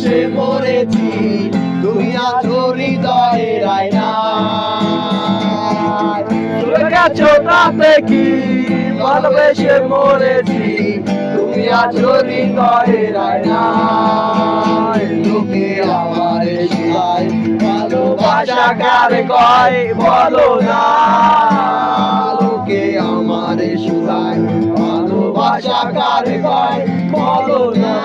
সে মরেছি তুমি আছো হৃদয়ের আয়নায়। চলে গেছো তাতে কি ভালোবেসে মরেছি তুমি আছো হৃদয়ের আয়নায়। লোকে আমারে শুনায় ভালোবাসা কারে কয় বলো না। লোকে আমারে শুনায় ভালোবাসা কারে কয় বলো না।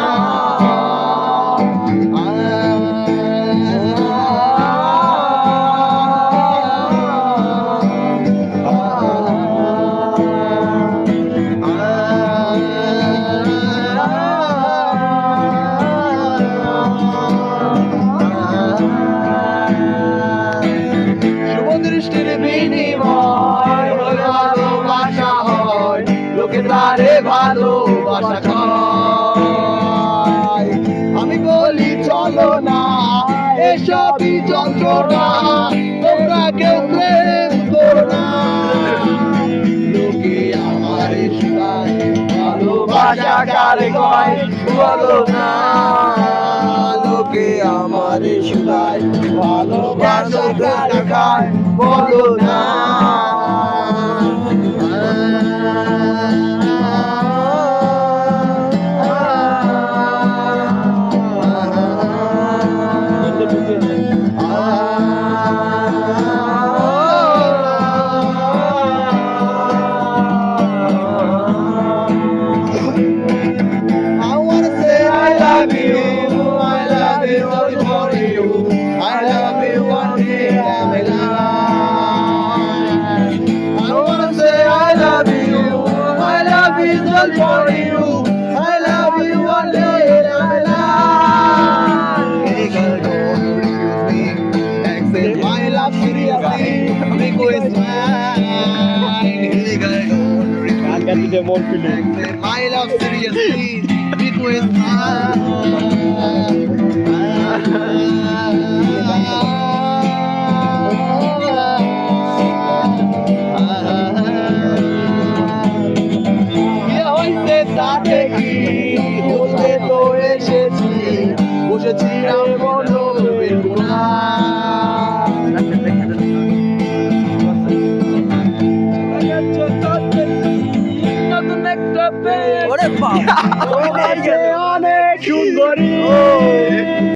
দৃষ্টির বিনিময় ভালোবাসা হয় লোকে তারে ভালোবাসা খায়। আমি বলি চলো না এসবই যন্ত্রণা তোমরা কেউ প্রেম করো না। লোকে আমারে শুনায় ভালোবাসা কারে কয় বলো না। লোকে আমারে শুনায় ভালোবাসা কারে কয় বলো না। For you, I love you one day in my life. Hey girl, don't refuse me. Accept my love seriously. Request mine. Hey girl, don't refuse me. Accept my love seriously. Request mine.